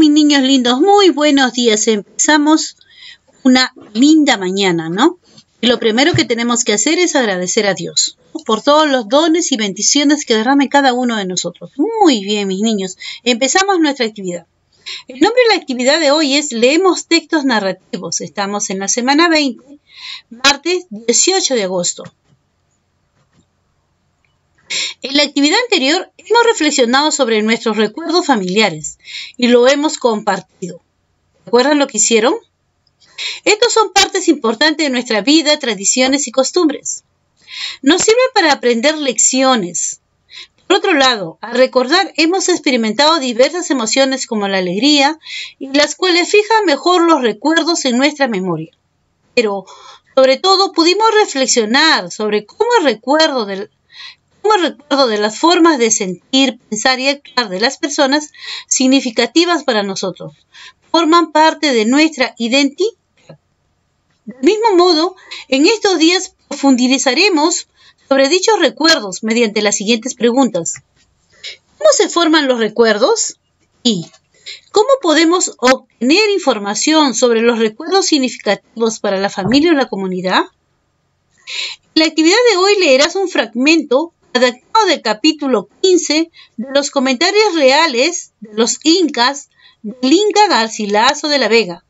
mis niños lindos, muy buenos días. Empezamos una linda mañana, ¿no? Y lo primero que tenemos que hacer es agradecer a Dios, ¿no?, por todos los dones y bendiciones que derrame cada uno de nosotros. Muy bien, mis niños. Empezamos nuestra actividad. El nombre de la actividad de hoy es Leemos textos narrativos. Estamos en la semana 20, martes 18 de agosto. En la actividad anterior hemos reflexionado sobre nuestros recuerdos familiares y lo hemos compartido. ¿Recuerdan lo que hicieron? Estos son partes importantes de nuestra vida, tradiciones y costumbres. Nos sirven para aprender lecciones. Por otro lado, al recordar hemos experimentado diversas emociones como la alegría, y las cuales fijan mejor los recuerdos en nuestra memoria. Pero, sobre todo, pudimos reflexionar sobre cómo el recuerdo de las formas de sentir, pensar y actuar de las personas significativas para nosotros forman parte de nuestra identidad. Del mismo modo, en estos días profundizaremos sobre dichos recuerdos mediante las siguientes preguntas. ¿Cómo se forman los recuerdos? ¿Y cómo podemos obtener información sobre los recuerdos significativos para la familia o la comunidad? En la actividad de hoy leerás un fragmento adaptado del capítulo 15 de los comentarios reales de los incas del Inca Garcilaso de la Vega,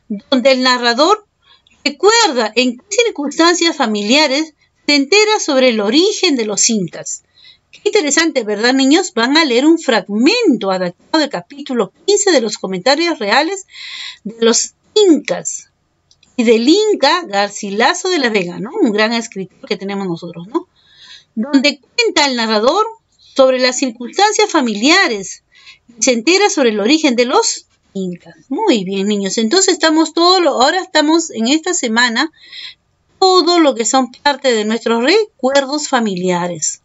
donde el narrador recuerda en qué circunstancias familiares se entera sobre el origen de los incas. Qué interesante, ¿verdad, niños? Van a leer un fragmento adaptado del capítulo 15 de los comentarios reales de los incas y del Inca Garcilaso de la Vega, ¿no? Un gran escritor que tenemos nosotros, ¿no? Donde cuenta el narrador sobre las circunstancias familiares y se entera sobre el origen de los incas. Muy bien, niños. Entonces ahora estamos en esta semana todo lo que son parte de nuestros recuerdos familiares.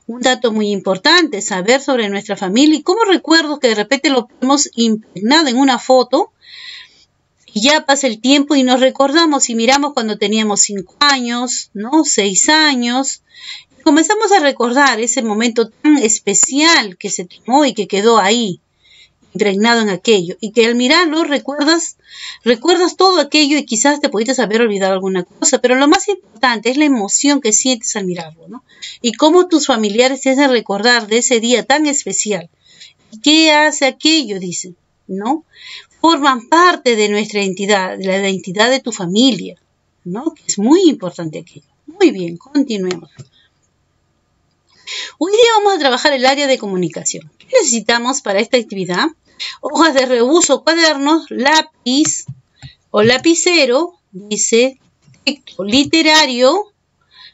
Un dato muy importante es saber sobre nuestra familia y cómo recuerdos que de repente lo hemos impregnado en una foto y ya pasa el tiempo y nos recordamos y miramos cuando teníamos 5 años, ¿no? 6 años. Y comenzamos a recordar ese momento tan especial que se tomó y que quedó ahí, impregnado en aquello, y que al mirarlo recuerdas todo aquello y quizás te pudiste haber olvidado alguna cosa, pero lo más importante es la emoción que sientes al mirarlo, ¿no? Y cómo tus familiares te hacen recordar de ese día tan especial. ¿Qué hace aquello? Dicen, ¿no? Forman parte de nuestra identidad, de la identidad de tu familia, ¿no? Que es muy importante aquello. Muy bien, continuemos. Hoy día vamos a trabajar el área de comunicación. ¿Qué necesitamos para esta actividad? Hojas de reuso, cuadernos, lápiz o lapicero, dice, texto literario,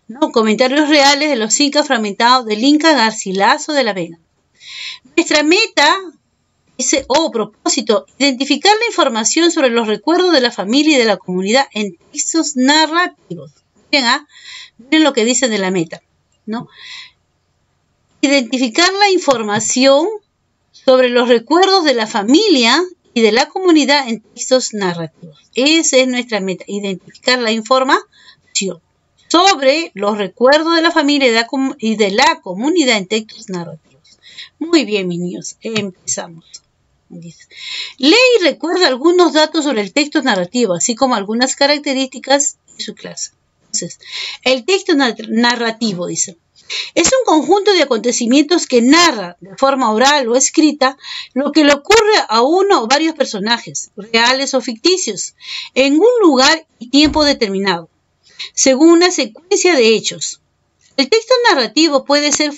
¿no? Comentarios reales de los incas fragmentados del Inca Garcilaso de la Vega. Nuestra meta, dice, propósito, identificar la información sobre los recuerdos de la familia y de la comunidad en textos narrativos. Miren lo que dicen de la meta, ¿no? Identificar la información sobre los recuerdos de la familia y de la comunidad en textos narrativos. Esa es nuestra meta, identificar la información sobre los recuerdos de la familia y de la comunidad en textos narrativos. Muy bien, mis niños, empezamos. Dice, lee y recuerda algunos datos sobre el texto narrativo, así como algunas características de su clase. Entonces, el texto narrativo, dice, es un conjunto de acontecimientos que narra de forma oral o escrita lo que le ocurre a uno o varios personajes, reales o ficticios, en un lugar y tiempo determinado, según una secuencia de hechos. El texto narrativo puede ser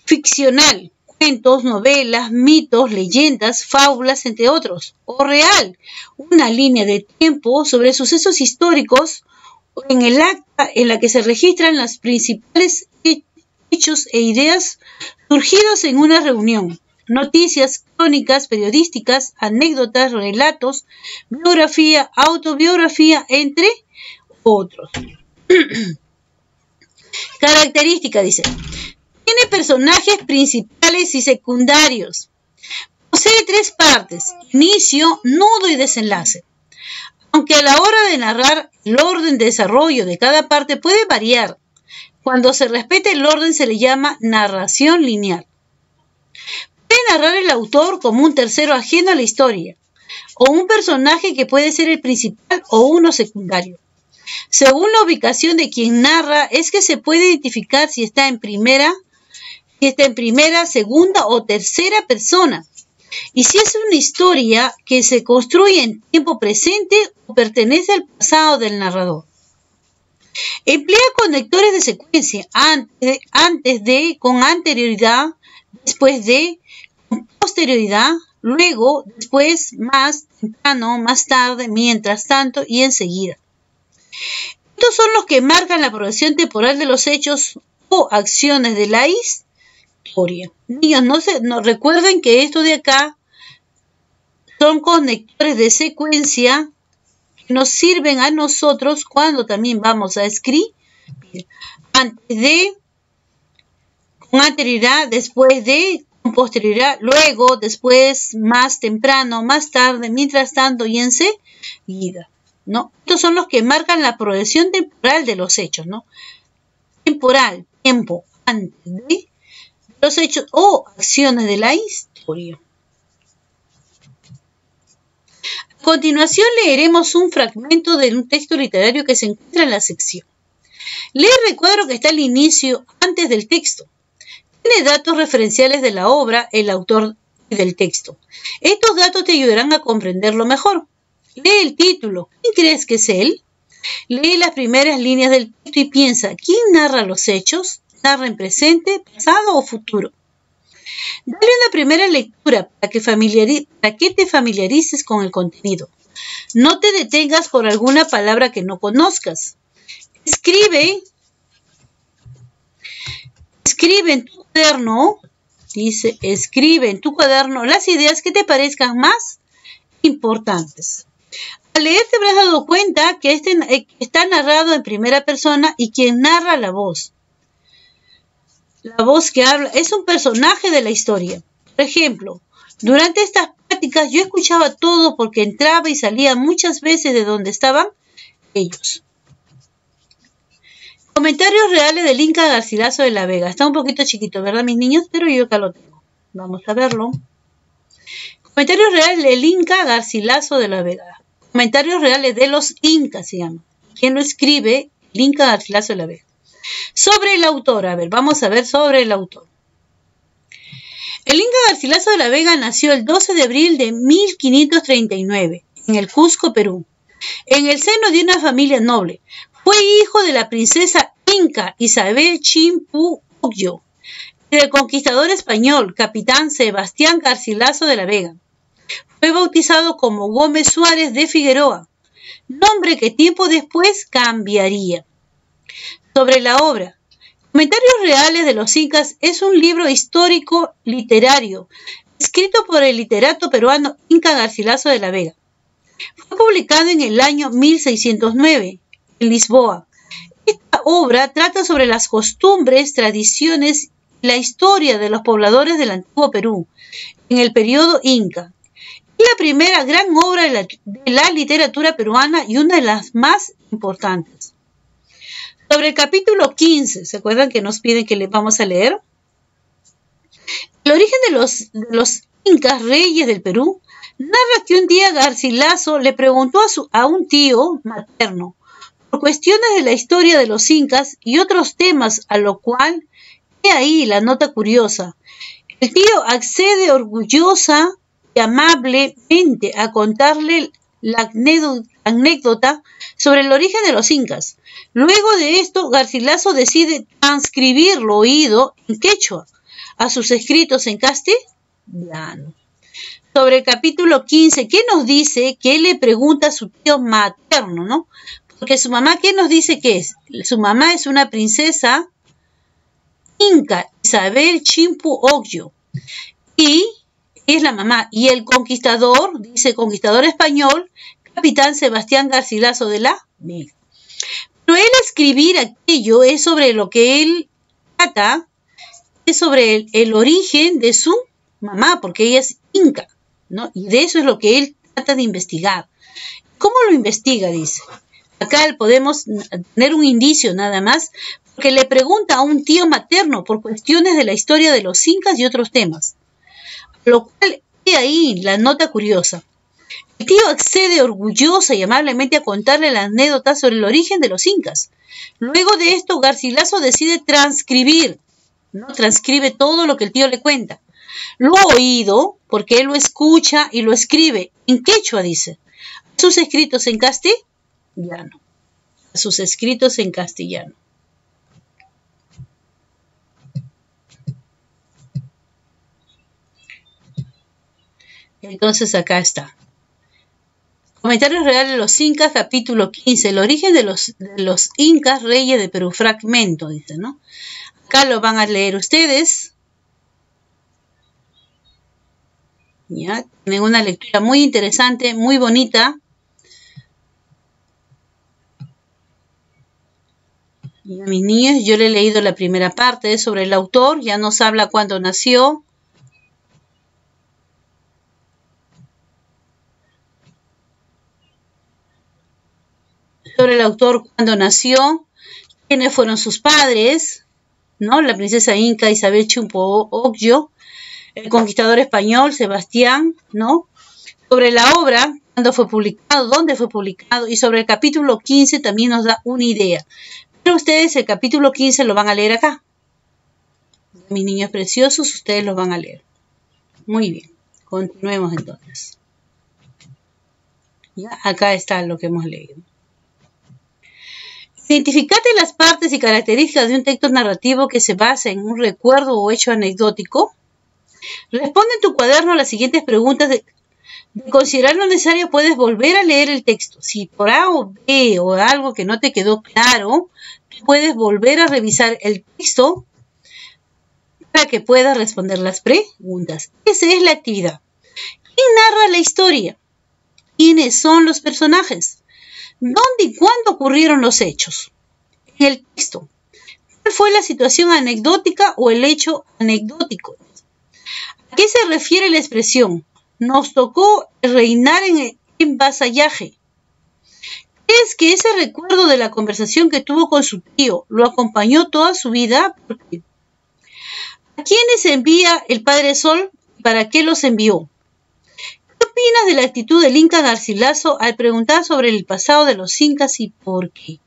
ficcional, cuentos, novelas, mitos, leyendas, fábulas, entre otros, o real, una línea de tiempo sobre sucesos históricos o en el acta en la que se registran los principales hechos e ideas surgidos en una reunión, noticias, crónicas periodísticas, anécdotas, relatos, biografía, autobiografía, entre otros. Característica, dice, tiene personajes principales y secundarios. Posee 3 partes, inicio, nudo y desenlace. Aunque a la hora de narrar, el orden de desarrollo de cada parte puede variar. Cuando se respeta el orden se le llama narración lineal. Puede narrar el autor como un tercero ajeno a la historia, o un personaje que puede ser el principal o uno secundario. Según la ubicación de quien narra, es que se puede identificar si está en primera, segunda o tercera persona. Y si es una historia que se construye en tiempo presente o pertenece al pasado del narrador. Emplea conectores de secuencia antes de, con anterioridad, después de, con posterioridad, luego, después, más, temprano, más tarde, mientras tanto y enseguida. Estos son los que marcan la progresión temporal de los hechos o acciones de la historia. Niños, recuerden que esto de acá son conectores de secuencia que nos sirven a nosotros cuando también vamos a escribir. Antes de, con anterioridad, después de, con posterioridad, luego, después, más temprano, más tarde, mientras tanto y enseguida, ¿no? Estos son los que marcan la progresión temporal de los hechos, ¿no? Temporal, tiempo, antes de los hechos o acciones de la historia. A continuación leeremos un fragmento de un texto literario que se encuentra en la sección. Lee el recuadro que está al inicio, antes del texto. Tiene datos referenciales de la obra, el autor y del texto. Estos datos te ayudarán a comprenderlo mejor. Lee el título. ¿Quién crees que es él? Lee las primeras líneas del texto y piensa, ¿quién narra los hechos? ¿Narra en presente, pasado o futuro? Dale una primera lectura para que te familiarices con el contenido. No te detengas por alguna palabra que no conozcas. Escribe en tu cuaderno, dice, escribe en tu cuaderno las ideas que te parezcan más importantes. Al leer te habrás dado cuenta que está narrado en primera persona y quien narra la voz que habla es un personaje de la historia. Por ejemplo, durante estas pláticas yo escuchaba todo porque entraba y salía muchas veces de donde estaban ellos. Comentarios reales del Inca Garcilaso de la Vega. Está un poquito chiquito, ¿verdad, mis niños? Pero yo acá lo tengo. Vamos a verlo. Comentarios reales del Inca Garcilaso de la Vega. Comentarios reales de los Incas se llama. ¿Quién lo escribe? El Inca Garcilaso de la Vega. Sobre el autor, a ver, vamos a ver sobre el autor. El Inca Garcilaso de la Vega nació el 12 de abril de 1539 en el Cusco, Perú, en el seno de una familia noble. Fue hijo de la princesa inca Isabel Chimpu Ocllo y del conquistador español, capitán Sebastián Garcilaso de la Vega. Fue bautizado como Gómez Suárez de Figueroa, nombre que tiempo después cambiaría. Sobre la obra. Comentarios reales de los Incas es un libro histórico literario escrito por el literato peruano Inca Garcilaso de la Vega. Fue publicado en el año 1609 en Lisboa. Esta obra trata sobre las costumbres, tradiciones y la historia de los pobladores del antiguo Perú en el periodo Inca. Es la primera gran obra de la literatura peruana y una de las más importantes. Sobre el capítulo 15, ¿se acuerdan que nos piden que le vamos a leer? El origen de los incas reyes del Perú narra que un día Garcilaso le preguntó a un tío materno por cuestiones de la historia de los incas y otros temas, a lo cual, he ahí la nota curiosa. El tío accede orgullosa y amablemente a contarle la anécdota sobre el origen de los incas. Luego de esto, Garcilaso decide transcribir lo oído en quechua a sus escritos en castellano. Sobre el capítulo 15, ¿qué nos dice? Que él le pregunta a su tío materno, ¿no? Porque su mamá, ¿qué nos dice que es? Su mamá es una princesa inca, Isabel Chimpu Ocllo, y es la mamá. Y el conquistador, dice conquistador español, capitán Sebastián Garcilaso de la Vega. Pero él escribir aquello es sobre lo que él trata, es sobre el origen de su mamá, porque ella es inca, ¿no? Y de eso es lo que él trata de investigar. ¿Cómo lo investiga? Dice. Acá podemos tener un indicio nada más, porque le pregunta a un tío materno por cuestiones de la historia de los incas y otros temas. Lo cual, he ahí la nota curiosa. El tío accede orgullosa y amablemente a contarle la anécdota sobre el origen de los incas. Luego de esto, Garcilaso decide transcribir, ¿no? Transcribe todo lo que el tío le cuenta. Lo ha oído, porque él lo escucha y lo escribe en quechua, dice. A sus escritos en castellano. A sus escritos en castellano. Entonces acá está. Comentarios reales de los incas, capítulo 15. El origen de los incas, reyes de Perú. Fragmento, dice, ¿no? Acá lo van a leer ustedes. Ya, tienen una lectura muy interesante, muy bonita. Y a mis niños, yo le he leído la primera parte sobre el autor. Ya nos habla cuándo nació. Sobre el autor cuando nació, quiénes fueron sus padres, ¿no? La princesa inca Isabel Chumpo Ocllo, el conquistador español Sebastián, ¿no? Sobre la obra, cuándo fue publicado, dónde fue publicado, y sobre el capítulo 15 también nos da una idea. Pero ustedes el capítulo 15 lo van a leer acá. Mis niños preciosos, ustedes lo van a leer. Muy bien, continuemos entonces. Ya, acá está lo que hemos leído. Identificate las partes y características de un texto narrativo que se basa en un recuerdo o hecho anecdótico. Responde en tu cuaderno a las siguientes preguntas. De considerar lo necesario, puedes volver a leer el texto. Si por A o B o algo que no te quedó claro, puedes volver a revisar el texto para que puedas responder las preguntas. Esa es la actividad. ¿Quién narra la historia? ¿Quiénes son los personajes? ¿Dónde y cuándo ocurrieron los hechos? En el texto. ¿Cuál fue la situación anecdótica o el hecho anecdótico? ¿A qué se refiere la expresión? Nos tocó reinar en vasallaje. ¿Es que ese recuerdo de la conversación que tuvo con su tío lo acompañó toda su vida? ¿A quiénes envía el Padre Sol? ¿Para qué los envió? ¿Qué opinas de la actitud del Inca Garcilaso al preguntar sobre el pasado de los incas y por qué?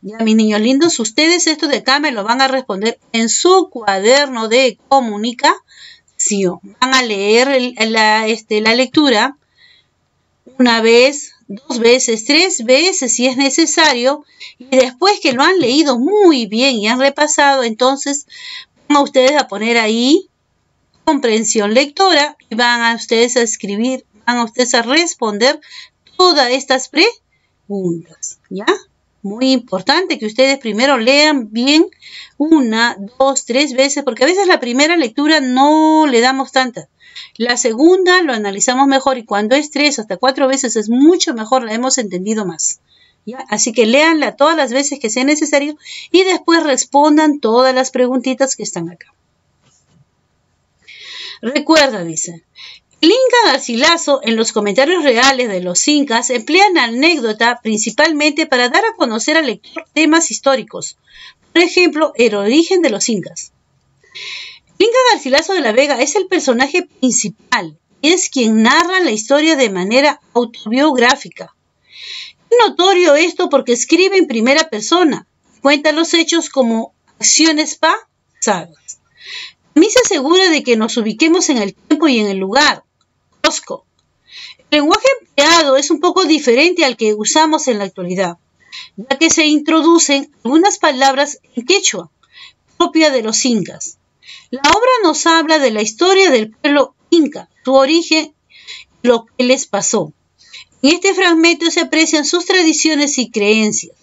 Ya, mis niños lindos, ustedes esto de acá me lo van a responder en su cuaderno de comunicación. Van a leer la lectura una vez, 2 veces, 3 veces si es necesario, y después que lo han leído muy bien y han repasado, entonces van a ustedes a poner ahí comprensión lectora y van a ustedes a escribir, van a ustedes a responder todas estas preguntas, ¿ya? Muy importante que ustedes primero lean bien 1, 2, 3 veces, porque a veces la primera lectura no le damos tanta. La segunda lo analizamos mejor y cuando es 3 hasta 4 veces es mucho mejor, la hemos entendido más, ¿ya? Así que léanla todas las veces que sea necesario y después respondan todas las preguntitas que están acá. Recuerda, dice, el Inca Garcilaso en los comentarios reales de los incas emplea la anécdota principalmente para dar a conocer al lector temas históricos. Por ejemplo, el origen de los incas. El Inca Garcilaso de la Vega es el personaje principal y es quien narra la historia de manera autobiográfica. Es notorio esto porque escribe en primera persona, cuenta los hechos como acciones pasadas. También se asegura de que nos ubiquemos en el tiempo y en el lugar. Cosco. El lenguaje empleado es un poco diferente al que usamos en la actualidad, ya que se introducen algunas palabras en quechua, propia de los incas. La obra nos habla de la historia del pueblo inca, su origen y lo que les pasó. En este fragmento se aprecian sus tradiciones y creencias.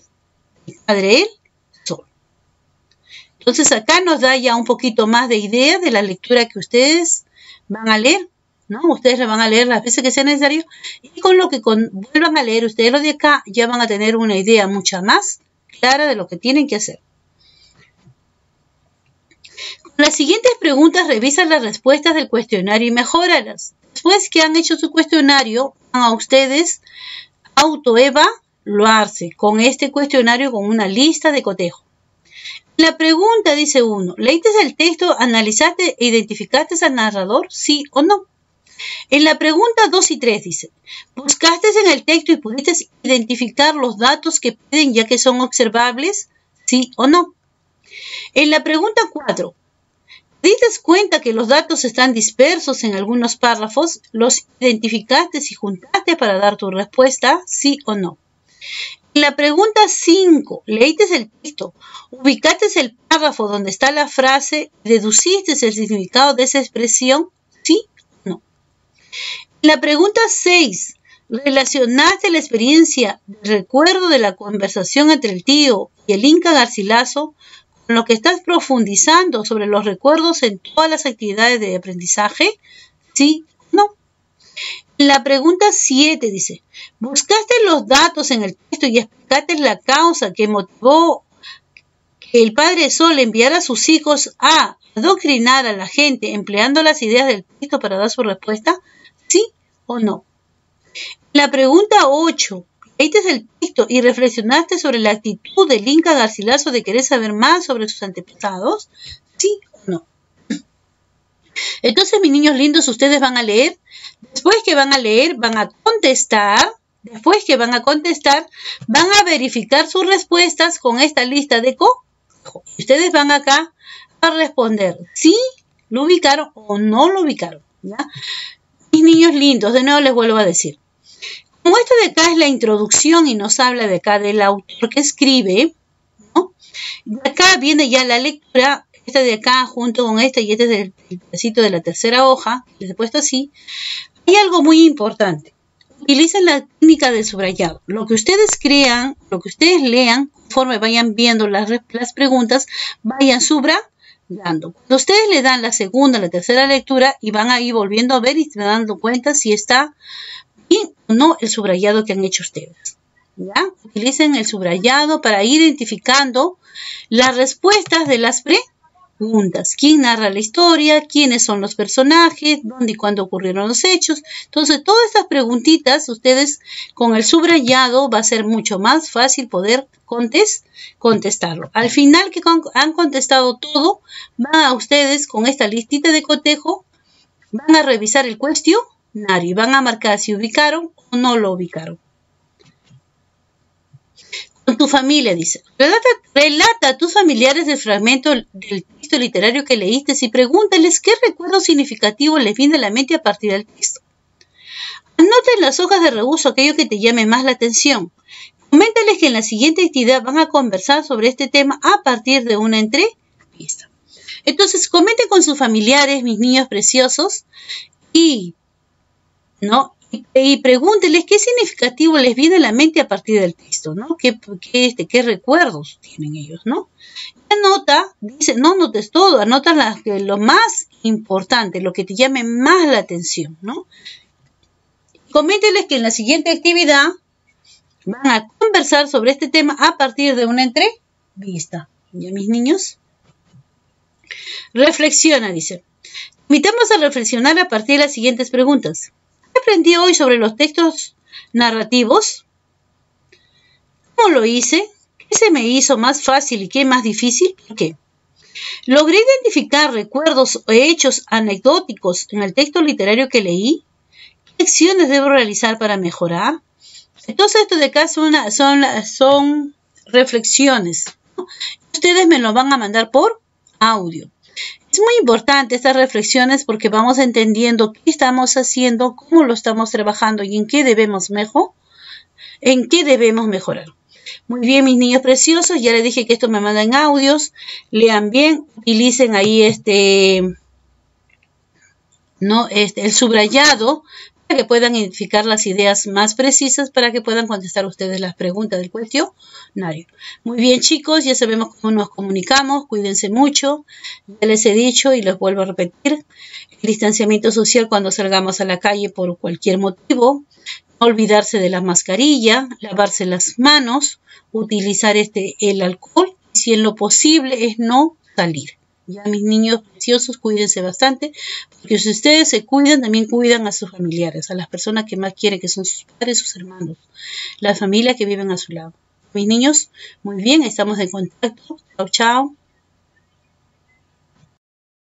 El Padre Sol. Entonces acá nos da ya un poquito más de idea de la lectura que ustedes van a leer, ¿no? Ustedes la van a leer las veces que sea necesario y con lo que vuelvan a leer ustedes lo de acá ya van a tener una idea mucha más clara de lo que tienen que hacer. Con las siguientes preguntas revisan las respuestas del cuestionario y mejóralas. Después que han hecho su cuestionario, van a ustedes autoevaluarse con este cuestionario con una lista de cotejo. La pregunta dice 1. ¿Leíste el texto, analizaste e identificaste al narrador? ¿Sí o no? En la pregunta 2 y 3 dice, ¿buscaste en el texto y pudiste identificar los datos que piden ya que son observables? ¿Sí o no? En la pregunta 4, ¿te diste cuenta que los datos están dispersos en algunos párrafos? ¿Los identificaste y juntaste para dar tu respuesta? ¿Sí o no? En la pregunta 5, ¿leíste el texto? ¿Ubicaste el párrafo donde está la frase? ¿Deduciste el significado de esa expresión? ¿Sí o no? En la pregunta 6, ¿relacionaste la experiencia de recuerdo de la conversación entre el tío y el Inca Garcilaso con lo que estás profundizando sobre los recuerdos en todas las actividades de aprendizaje? ¿Sí o no? La pregunta 7 dice, ¿buscaste los datos en el texto y explicaste la causa que motivó que el Padre Sol enviara a sus hijos a adoctrinar a la gente empleando las ideas del texto para dar su respuesta? ¿Sí o no? La pregunta 8, ¿leíste el texto y reflexionaste sobre la actitud del Inca Garcilaso de querer saber más sobre sus antepasados? ¿Sí o no? Entonces, mis niños lindos, ustedes van a leer. Después que van a leer, van a contestar. Después que van a contestar, van a verificar sus respuestas con esta lista de cotejo. Ustedes van acá a responder si lo ubicaron o no lo ubicaron, ¿ya? Mis niños lindos, de nuevo les vuelvo a decir. Como esto de acá es la introducción y nos habla de acá del autor que escribe, ¿no? De acá viene ya la lectura. Esta de acá junto con esta y este es el pedacito de la tercera hoja, les he puesto así. Hay algo muy importante. Utilicen la técnica del subrayado. Lo que ustedes crean, lo que ustedes lean, conforme vayan viendo las preguntas, vayan subrayando. Cuando ustedes le dan la segunda, la tercera lectura y van a ir volviendo a ver y se van dando cuenta si está bien o no el subrayado que han hecho ustedes. ¿Ya? Utilicen el subrayado para ir identificando las respuestas de las preguntas. ¿Quién narra la historia? ¿Quiénes son los personajes? ¿Dónde y cuándo ocurrieron los hechos? Entonces, todas estas preguntitas, ustedes con el subrayado va a ser mucho más fácil poder contestarlo. Al final que han contestado todo, van a ustedes con esta listita de cotejo, van a revisar el cuestionario y van a marcar si ubicaron o no lo ubicaron. Con tu familia, dice. Relata a tus familiares el fragmento del texto literario que leíste y pregúntales qué recuerdo significativo les viene a la mente a partir del texto. Anota en las hojas de rebozo aquello que te llame más la atención. Coméntales que en la siguiente actividad van a conversar sobre este tema a partir de una entrevista. Entonces, comenten con sus familiares, mis niños preciosos, y pregúnteles qué significativo les viene a la mente a partir del texto, ¿no? ¿Qué recuerdos tienen ellos, ¿no? Anota, dice, no anotes todo, anota lo más importante, lo que te llame más la atención, ¿no? Coménteles que en la siguiente actividad van a conversar sobre este tema a partir de una entrevista. ¿Ya, mis niños? Reflexiona, dice. Invitamos a reflexionar a partir de las siguientes preguntas. ¿Qué aprendí hoy sobre los textos narrativos? ¿Cómo lo hice? ¿Qué se me hizo más fácil y qué más difícil? ¿Por qué? ¿Logré identificar recuerdos o hechos anecdóticos en el texto literario que leí? ¿Qué acciones debo realizar para mejorar? Entonces, esto de acá son reflexiones, ¿no? Ustedes me lo van a mandar por audio. Es muy importante estas reflexiones porque vamos entendiendo qué estamos haciendo, cómo lo estamos trabajando y en qué debemos mejorar. Muy bien, mis niños preciosos, ya les dije que esto me mandan audios, lean bien, utilicen ahí el subrayado para que puedan identificar las ideas más precisas para que puedan contestar ustedes las preguntas del cuestionario. Muy bien, chicos, ya sabemos cómo nos comunicamos, cuídense mucho, ya les he dicho y les vuelvo a repetir, el distanciamiento social cuando salgamos a la calle por cualquier motivo, no olvidarse de la mascarilla, lavarse las manos, utilizar el alcohol y si en lo posible es no salir. Ya, mis niños preciosos, cuídense bastante, porque si ustedes se cuidan, también cuidan a sus familiares, a las personas que más quieren, que son sus padres, sus hermanos, las familias que viven a su lado. Mis niños, muy bien, estamos en contacto. Chao, chao.